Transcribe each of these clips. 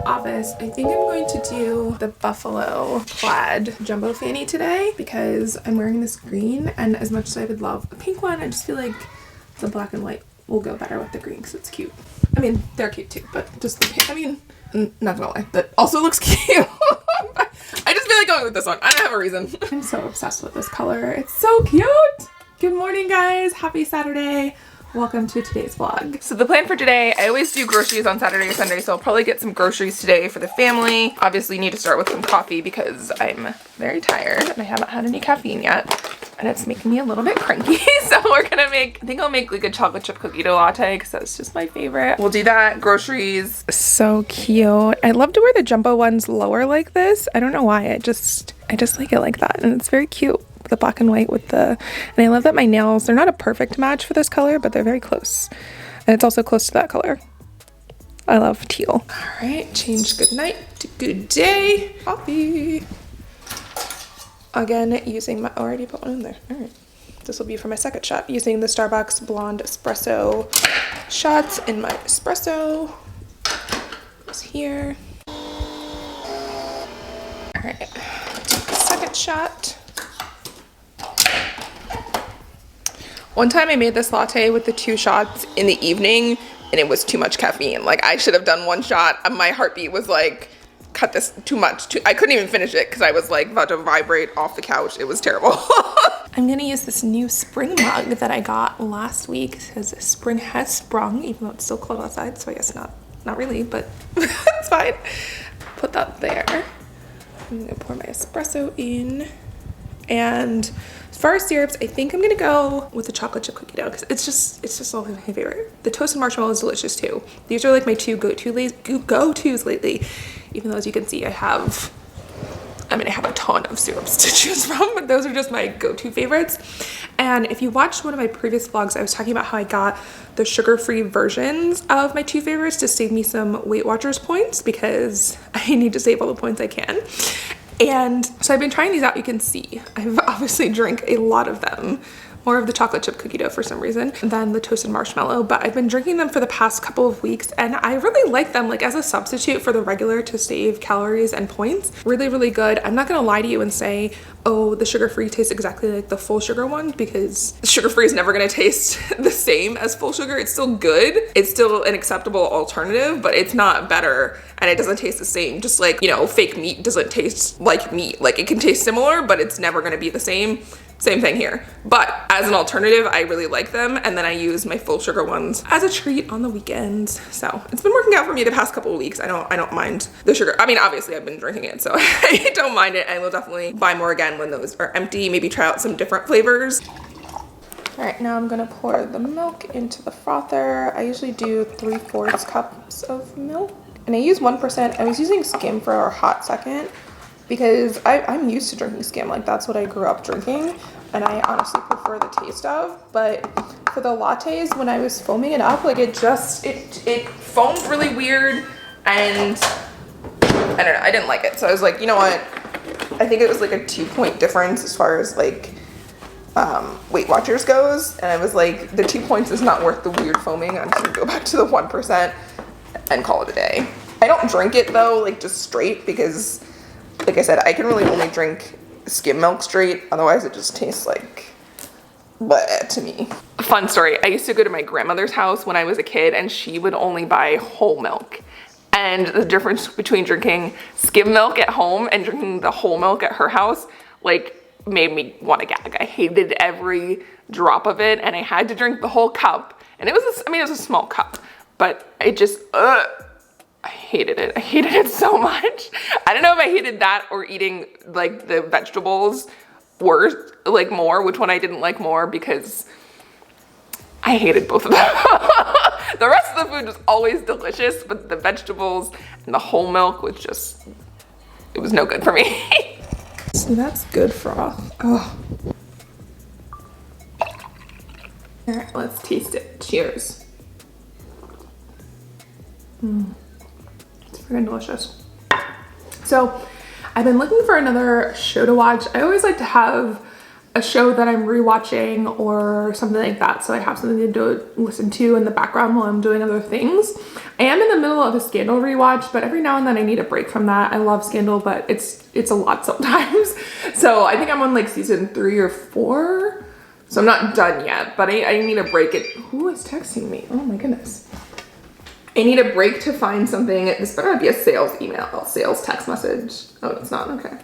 the office. I think I'm going to do the buffalo plaid jumbo fanny today because I'm wearing this green, and as much as I would love a pink one, I just feel like the black and white will go better with the green because it's cute. I mean, they're cute too, but just the pink, I mean, not gonna lie, that also looks cute. I just feel like going with this one. I don't have a reason. I'm so obsessed with this color. It's so cute. Good morning, guys. Happy Saturday. Welcome to today's vlog. So the plan for today, I always do groceries on Saturday or Sunday, so I'll probably get some groceries today for the family. Obviously need to start with some coffee because I'm very tired and I haven't had any caffeine yet. And it's making me a little bit cranky. So we're gonna I think I'll make like a chocolate chip cookie dough latte because that's just my favorite. We'll do that, groceries. So cute. I love to wear the jumbo ones lower like this. I don't know why, I just like it like that. And it's very cute. The black and white with the, and I love that my nails, they're not a perfect match for this color, but they're very close. And it's also close to that color. I love teal. All right, change good night to good day. Coffee. Again, using my, already put one in there. All right. This will be for my second shot. Using the Starbucks blonde espresso shots in my espresso. It's here. All right, take the second shot. One time I made this latte with the 2 shots in the evening and it was too much caffeine. Like I should have done 1 shot and my heartbeat was like, cut this too much. I couldn't even finish it because I was like about to vibrate off the couch. It was terrible. I'm gonna use this new spring mug that I got last week. It says spring has sprung, even though it's still cold outside. So I guess not really, but it's fine. Put that there. I'm gonna pour my espresso in. And as far as syrups, I think I'm gonna go with the chocolate chip cookie dough because it's just all my favorite. The toasted marshmallow is delicious too. These are like my 2 go-tos lately. Even though, as you can see, I have a ton of syrups to choose from, but those are just my go-to favorites. And if you watched one of my previous vlogs, I was talking about how I got the sugar-free versions of my 2 favorites to save me some Weight Watchers points because I need to save all the points I can. And so I've been trying these out. You can see I've obviously drank a lot of them, more of the chocolate chip cookie dough for some reason than the toasted marshmallow, but I've been drinking them for the past couple of weeks and I really like them like as a substitute for the regular to save calories and points. Really good. I'm not gonna lie to you and say, oh, the sugar-free tastes exactly like the full sugar one because sugar-free is never gonna taste the same as full sugar. It's still good. It's still an acceptable alternative, but it's not better and it doesn't taste the same. Just like, you know, fake meat doesn't taste like meat. Like it can taste similar, but it's never gonna be the same. Same thing here. But as an alternative, I really like them. And then I use my full sugar ones as a treat on the weekends. So it's been working out for me the past couple of weeks. I don't mind the sugar. I mean, obviously I've been drinking it, so I don't mind it. I will definitely buy more again when those are empty, maybe try out some different flavors. All right, now I'm gonna pour the milk into the frother. I usually do 3/4 cups of milk. And I use 1%. I was using skim for a hot second because I'm used to drinking skim, like that's what I grew up drinking and I honestly prefer the taste of. But for the lattes, when I was foaming it up, like it foamed really weird and I don't know, I didn't like it. So I was like, you know what? I think it was like a 2-point difference as far as like Weight Watchers goes. And I was like, the 2 points is not worth the weird foaming. I'm just gonna go back to the 1% and call it a day. I don't drink it though, like just straight because like I said, I can really only drink skim milk straight. Otherwise it just tastes like bleh to me. Fun story. I used to go to my grandmother's house when I was a kid and she would only buy whole milk. And the difference between drinking skim milk at home and drinking the whole milk at her house, like made me want to gag. I hated every drop of it and I had to drink the whole cup. And it was, it was a small cup, but it just, I hated it. I hated it so much. I don't know if I hated that or eating like the vegetables worse, like more, which one I didn't like more because I hated both of them. The rest of the food was always delicious, but the vegetables and the whole milk was just, it was no good for me. So that's good froth. Oh. All right, let's taste it. Cheers. It's freaking delicious. So I've been looking for another show to watch. I always like to have a show that I'm rewatching or something like that, so I have something to listen to in the background while I'm doing other things. I am in the middle of a Scandal rewatch, but every now and then I need a break from that. I love Scandal, but it's a lot sometimes. So I think I'm on like season 3 or 4. So I'm not done yet, but I need a break. Who is texting me? Oh my goodness. I need a break to find something. This better not be a sales email, sales text message. Oh, it's not, okay.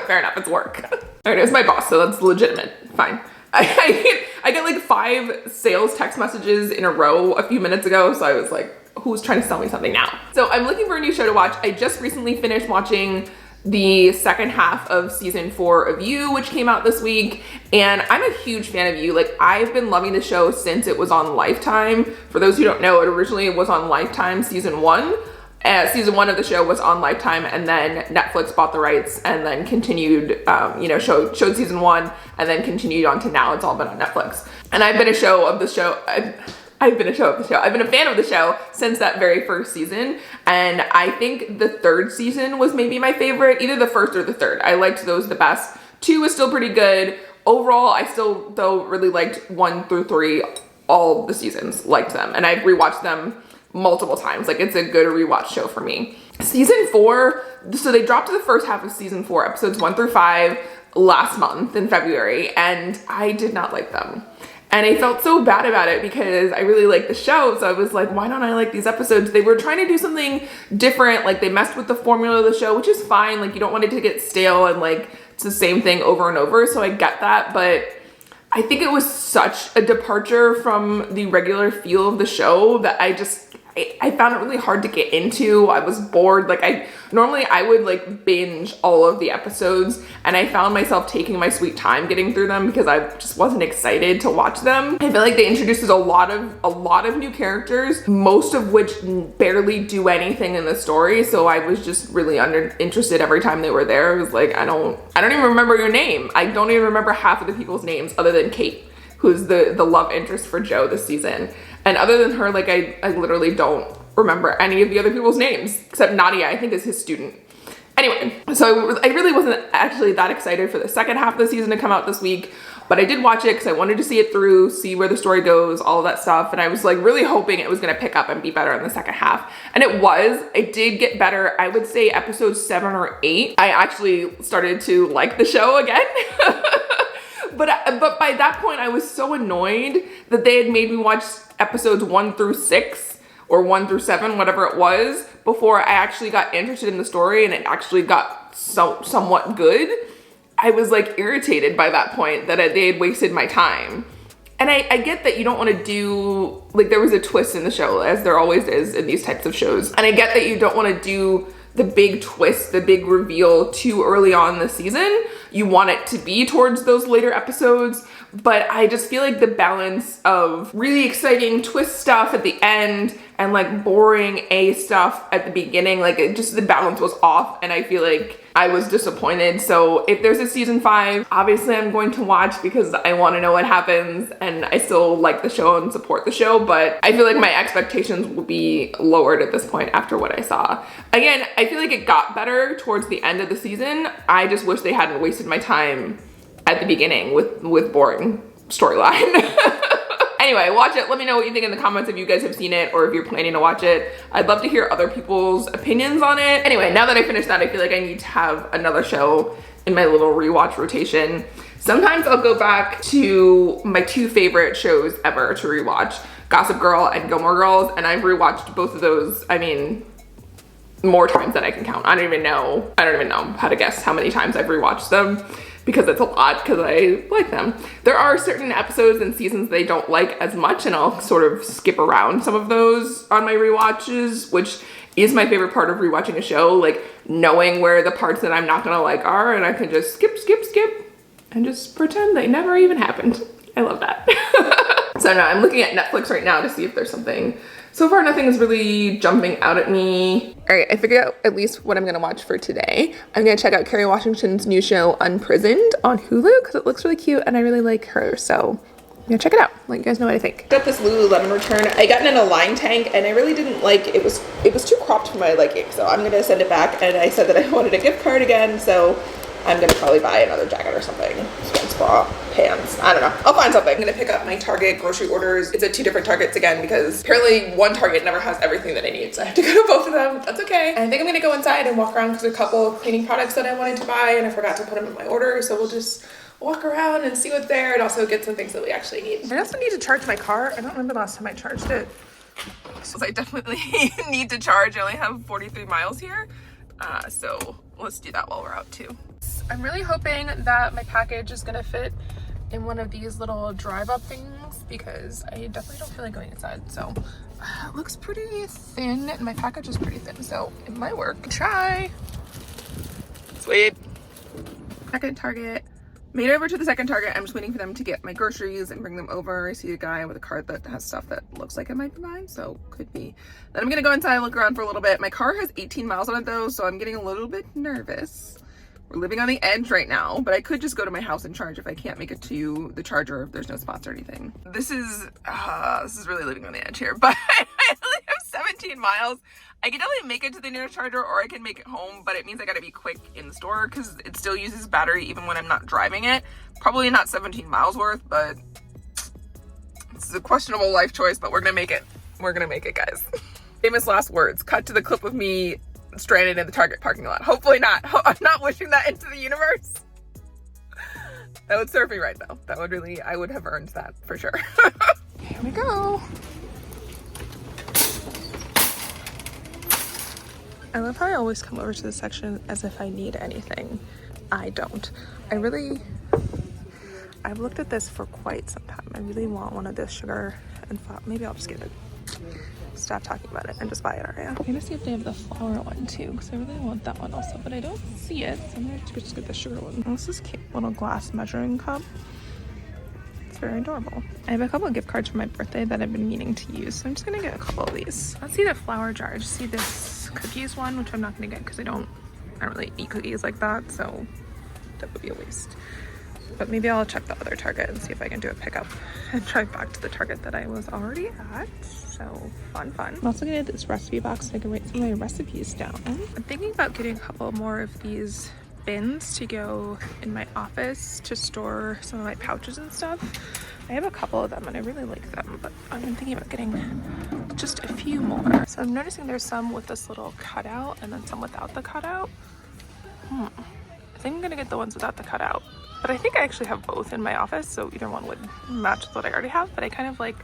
Fair enough, it's work. All right, it's my boss, so that's legitimate, fine. I get like 5 sales text messages in a row a few minutes ago, so I was like, who's trying to sell me something now? So I'm looking for a new show to watch. I just recently finished watching the second half of season 4 of You, which came out this week, and I'm a huge fan of You. Like, I've been loving the show since it was on Lifetime. For those who don't know, it originally was on Lifetime season 1. Season 1 of the show was on Lifetime, and then Netflix bought the rights and then continued, showed season 1 and then continued on to now. It's all been on Netflix. And I've been a fan of the show. I've been a fan of the show since that very first season. And I think the 3rd season was maybe my favorite, either the 1st or the 3rd. I liked those the best. 2 was still pretty good. Overall, I still, though, really liked 1 through 3, all the seasons, liked them. And I've rewatched them multiple times. Like, it's a good rewatch show for me. Season 4, so they dropped the first half of season 4, episodes 1 through 5, last month in February, and I did not like them. And I felt so bad about it because I really liked the show. So I was like, why don't I like these episodes? They were trying to do something different. Like, they messed with the formula of the show, which is fine. Like, you don't want it to get stale and like it's the same thing over and over. So I get that. But I think it was such a departure from the regular feel of the show that I found it really hard to get into. I was bored. Like, normally I would like binge all of the episodes, and I found myself taking my sweet time getting through them because I just wasn't excited to watch them. I feel like they introduced a lot of new characters, most of which barely do anything in the story. So I was just really interested every time they were there. It was like, I don't even remember your name. I don't even remember half of the people's names other than Kate, who's the love interest for Joe this season. And other than her, like, I literally don't remember any of the other people's names, except Nadia, I think, is his student. Anyway, so I really wasn't actually that excited for the second half of the season to come out this week, but I did watch it because I wanted to see it through, see where the story goes, all of that stuff. And I was like really hoping it was gonna pick up and be better in the second half. And it was. It did get better. I would say episode 7 or 8, I actually started to like the show again. But by that point, I was so annoyed that they had made me watch episodes 1 through 6 or 1 through 7, whatever it was, before I actually got interested in the story and it actually got somewhat good. I was like irritated by that point that they had wasted my time. And I get that you don't want to do, like, there was a twist in the show, as there always is in these types of shows. And I get that you don't want to do the big twist, the big reveal too early on in the season. You want it to be towards those later episodes, but I just feel like the balance of really exciting twist stuff at the end and like boring A stuff at the beginning, like the balance was off, and I feel like I was disappointed. So if there's a season 5, obviously I'm going to watch because I want to know what happens, and I still like the show and support the show, but I feel like my expectations will be lowered at this point after what I saw. Again, I feel like it got better towards the end of the season. I just wish they hadn't wasted my time at the beginning with boring storyline. Anyway, watch it. Let me know what you think in the comments if you guys have seen it or if you're planning to watch it. I'd love to hear other people's opinions on it. Anyway, now that I finished that, I feel like I need to have another show in my little rewatch rotation. Sometimes I'll go back to my 2 favorite shows ever to rewatch, Gossip Girl and Gilmore Girls, and I've rewatched both of those, I mean, more times than I can count. I don't even know how to guess how many times I've rewatched them, because it's a lot, because I like them. There are certain episodes and seasons they don't like as much, and I'll sort of skip around some of those on my rewatches, which is my favorite part of rewatching a show, like knowing where the parts that I'm not gonna like are, and I can just skip, and just pretend they never even happened. I love that. So now I'm looking at Netflix right now to see if there's something. So far, nothing is really jumping out at me. All right, I figured out at least what I'm gonna watch for today. I'm gonna check out Kerry Washington's new show, Unprisoned, on Hulu, because it looks really cute and I really like her. So I'm gonna check it out, let you guys know what I think. Got this Lululemon return. I got it in a line tank and I really didn't like, it was too cropped for my liking. So I'm gonna send it back, and I said that I wanted a gift card again. So I'm gonna probably buy another jacket or something. Sweats, bra, pants, I don't know. I'll find something. I'm gonna pick up my Target grocery orders. It's at 2 different Targets again because apparently one Target never has everything that I need. So I have to go to both of them. That's okay. I think I'm gonna go inside and walk around because there's a couple of cleaning products that I wanted to buy and I forgot to put them in my order. So we'll just walk around and see what's there and also get some things that we actually need. I also need to charge my car. I don't remember the last time I charged it. So I definitely need to charge. I only have 43 miles here. So let's do that while we're out too. I'm really hoping that my package is gonna fit in one of these little drive up things because I definitely don't feel like going inside. So it looks pretty thin and my package is pretty thin. So it might work. Try. Sweet. Second Target. Made it over to the second Target. I'm just waiting for them to get my groceries and bring them over. I see a guy with a cart that has stuff that looks like it might be mine, so could be. Then I'm gonna go inside and look around for a little bit. My car has 18 miles on it though, so I'm getting a little bit nervous. We're living on the edge right now, but I could just go to my house and charge if I can't make it to the charger if there's no spots or anything. This is really living on the edge here, but I only have 17 miles. I can definitely make it to the nearest charger or I can make it home, but it means I gotta be quick in the store because it still uses battery even when I'm not driving it. Probably not 17 miles worth, but this is a questionable life choice, but we're gonna make it. We're gonna make it, guys. Famous last words. Cut to the clip of me stranded in the Target parking lot. Hopefully not. I'm not wishing that into the universe. That would serve me right though. That would really, I would have earned that for sure. Here we go. I love how I always come over to this section as if I need anything. I don't. I've looked at this for quite some time. I really want one of this sugar and maybe I'll just get it. Stop talking about it and just buy it, Aria. I'm gonna see if they have the flour one too, because I really want that one also, but I don't see it, so I'm gonna have to just get the sugar one. Oh, this is a cute little glass measuring cup. It's very adorable. I have a couple of gift cards for my birthday that I've been meaning to use, so I'm just gonna get a couple of these. Let's see the flour jar. I just see this cookies one, which I'm not gonna get because I don't really eat cookies like that, so that would be a waste. But maybe I'll check the other Target and see if I can do a pickup and drive back to the Target that I was already at. So fun. I'm also gonna get this recipe box so I can write some of my recipes down. I'm thinking about getting a couple more of these bins to go in my office to store some of my pouches and stuff. I have a couple of them and I really like them, but I've been thinking about getting just a few more. So I'm noticing there's some with this little cutout and then some without the cutout. I think I'm gonna get the ones without the cutout. But I think I actually have both in my office, so either one would match with what I already have. But I kind of like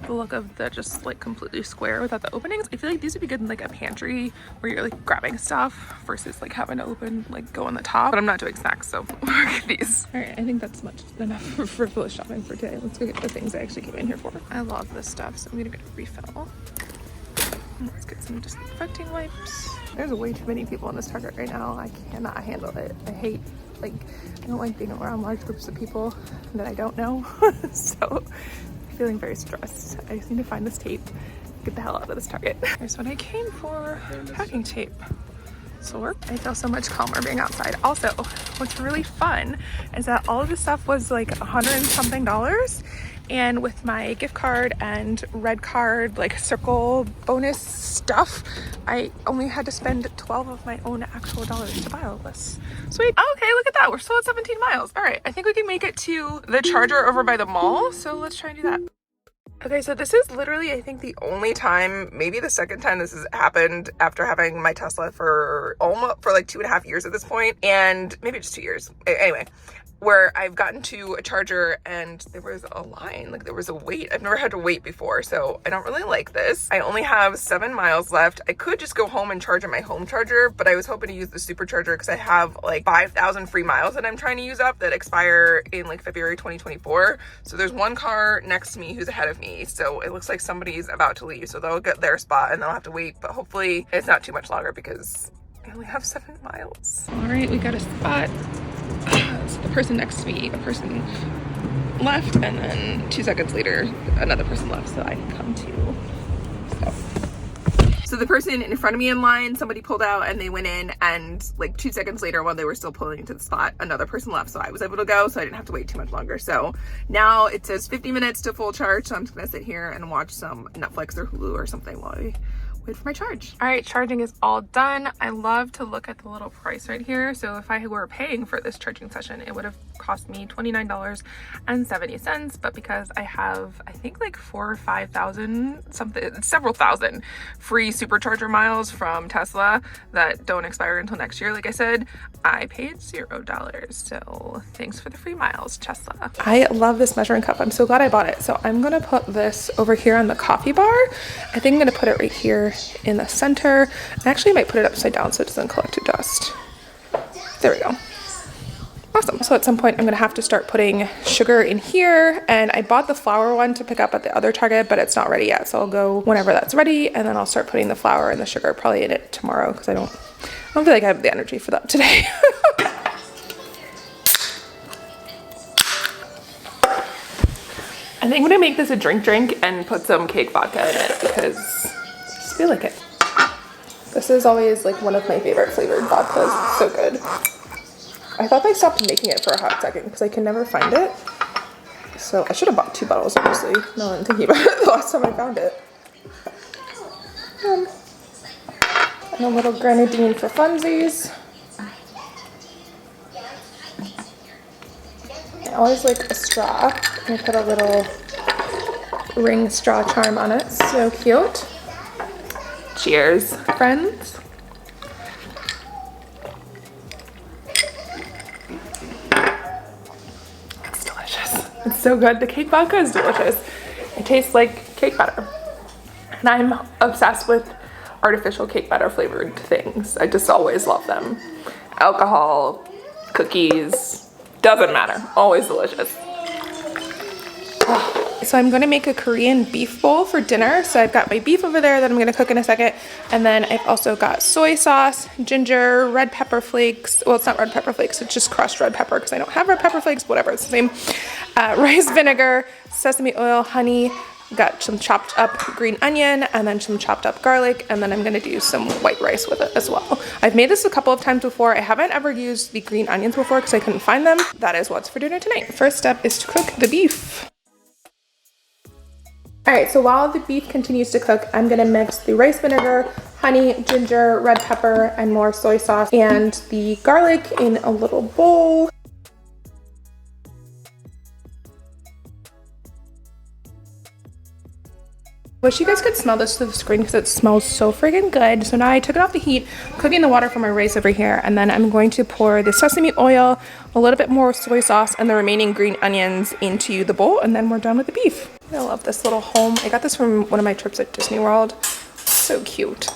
the look of the just like completely square without the openings. I feel like these would be good in like a pantry where you're like grabbing stuff versus like having to open, like go on the top. But I'm not doing snacks, so we'll get these. All right, I think that's enough for frivolous shopping for today. Let's go get the things I actually came in here for. I love this stuff, so I'm gonna get a refill. Let's get some disinfecting wipes. There's way too many people in this Target right now. I cannot handle it. I don't like being around large groups of people that I don't know. So I'm feeling very stressed. I just need to find this tape, get the hell out of this Target. Here's what I came for, packing tape. So I feel so much calmer being outside. Also, what's really fun is that all of this stuff was like $100 and something. And with my gift card and red card, like circle bonus stuff, I only had to spend 12 of my own actual dollars to buy all this. Sweet. Okay, look at that. We're still at 17 miles. All right, I think we can make it to the charger over by the mall. So let's try and do that. Okay, so this is literally, I think, the only time, maybe the second time this has happened after having my Tesla for like 2.5 years at this point, and maybe just 2 years. Anyway, where I've gotten to a charger and there was a line, like there was a wait. I've never had to wait before, so I don't really like this. I only have 7 miles left. I could just go home and charge at my home charger, but I was hoping to use the supercharger because I have like 5,000 free miles that I'm trying to use up that expire in like February 2024. So there's one car next to me who's ahead of me. So it looks like somebody's about to leave. So they'll get their spot and they'll have to wait, but hopefully it's not too much longer because I only have 7 miles. All right, we got a spot. So the person next to me, a person left, and then 2 seconds later, another person left, so I can come too. So the person in front of me in line, somebody pulled out and they went in, and like 2 seconds later, while they were still pulling into the spot, another person left, so I was able to go, so I didn't have to wait too much longer. So now it says 50 minutes to full charge, so I'm just gonna sit here and watch some Netflix or Hulu or something while wait for my charge. All right, charging is all done. I love to look at the little price right here. So if I were paying for this charging session, it would have cost me $29.70. But because I have, I think like 4,000 or 5,000, something, several thousand free supercharger miles from Tesla that don't expire until next year, like I said, I paid $0. So thanks for the free miles, Tesla. I love this measuring cup. I'm so glad I bought it. So I'm gonna put this over here on the coffee bar. I think I'm gonna put it right here in the center. I actually might put it upside down so it doesn't collect dust. There we go. Awesome. So at some point I'm gonna have to start putting sugar in here, and I bought the flour one to pick up at the other Target, but it's not ready yet. So I'll go whenever that's ready, and then I'll start putting the flour and the sugar probably in it tomorrow because I don't feel like I have the energy for that today. I think I'm gonna make this a drink and put some cake vodka in it because I just feel like it. This is always like one of my favorite flavored vodkas. It's so good. I thought they stopped making it for a hot second because I can never find it. So I should have bought 2 bottles, honestly. Now I'm thinking about it the last time I found it. And a little grenadine for funsies. I always like a straw. I put a little ring straw charm on it. So cute. Cheers, friends. It's delicious. It's so good. The cake vodka is delicious. It tastes like cake batter. And I'm obsessed with artificial cake batter flavored things. I just always love them. Alcohol, cookies, doesn't matter. Always delicious. So I'm going to make a Korean beef bowl for dinner. So I've got my beef over there that I'm going to cook in a second. And then I've also got soy sauce, ginger, red pepper flakes. Well, it's not red pepper flakes. It's just crushed red pepper because I don't have red pepper flakes. Whatever, it's the same. Rice vinegar, sesame oil, honey. Got some chopped up green onion and then some chopped up garlic, and then I'm gonna do some white rice with it as well. I've made this a couple of times before. I haven't ever used the green onions before because I couldn't find them. That is what's for dinner tonight. First step is to cook the beef. All right, so while the beef continues to cook, I'm gonna mix the rice vinegar, honey, ginger, red pepper, and more soy sauce and the garlic in a little bowl. Wish you guys could smell this through the screen because it smells so friggin' good. So now I took it off the heat, cooking the water for my rice over here, and then I'm going to pour the sesame oil, a little bit more soy sauce, and the remaining green onions into the bowl, and then we're done with the beef. I love this little home. I got this from one of my trips at Disney World. So cute.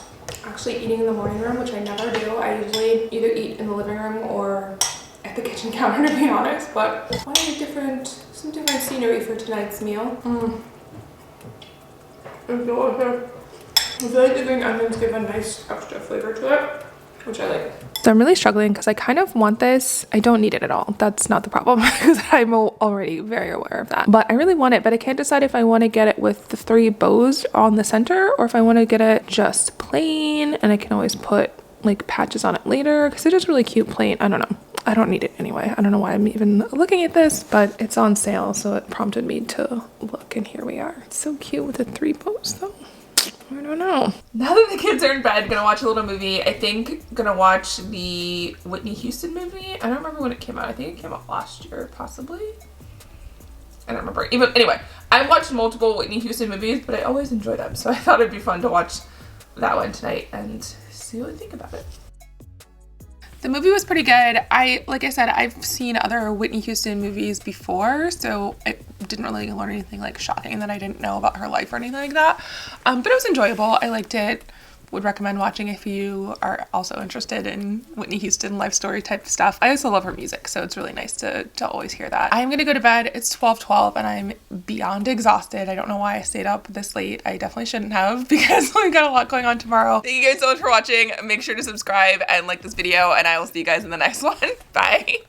Actually eating in the morning room, which I never do. I usually either eat in the living room or at the kitchen counter, to be honest, but I wanted some different scenery for tonight's meal. It's delicious. I feel like the green onions give a nice extra flavor to it, which I like. So I'm really struggling because I kind of want this. I don't need it at all. That's not the problem because I'm already very aware of that. But I really want it, but I can't decide if I want to get it with the 3 bows on the center or if I want to get it just plain, and I can always put like patches on it later because it's just really cute plain. I don't know. I don't need it anyway. I don't know why I'm even looking at this, but it's on sale, so it prompted me to look, and here we are. It's so cute with the 3 bows though. I don't know. Now that the kids are in bed, gonna watch a little movie. I think gonna watch the Whitney Houston movie. I don't remember when it came out. I think it came out last year, possibly. I don't remember. Anyway, I've watched multiple Whitney Houston movies, but I always enjoy them, so I thought it'd be fun to watch that one tonight and see what I think about it. The movie was pretty good. Like I said, I've seen other Whitney Houston movies before, so I didn't really learn anything like shocking that I didn't know about her life or anything like that. But it was enjoyable. I liked it. Would recommend watching if you are also interested in Whitney Houston life story type stuff. I also love her music, so it's really nice to always hear that. I'm gonna go to bed. It's 12:12 and I'm beyond exhausted. I don't know why I stayed up this late. I definitely shouldn't have because we've got a lot going on tomorrow. Thank you guys so much for watching. Make sure to subscribe and like this video, and I will see you guys in the next one. Bye.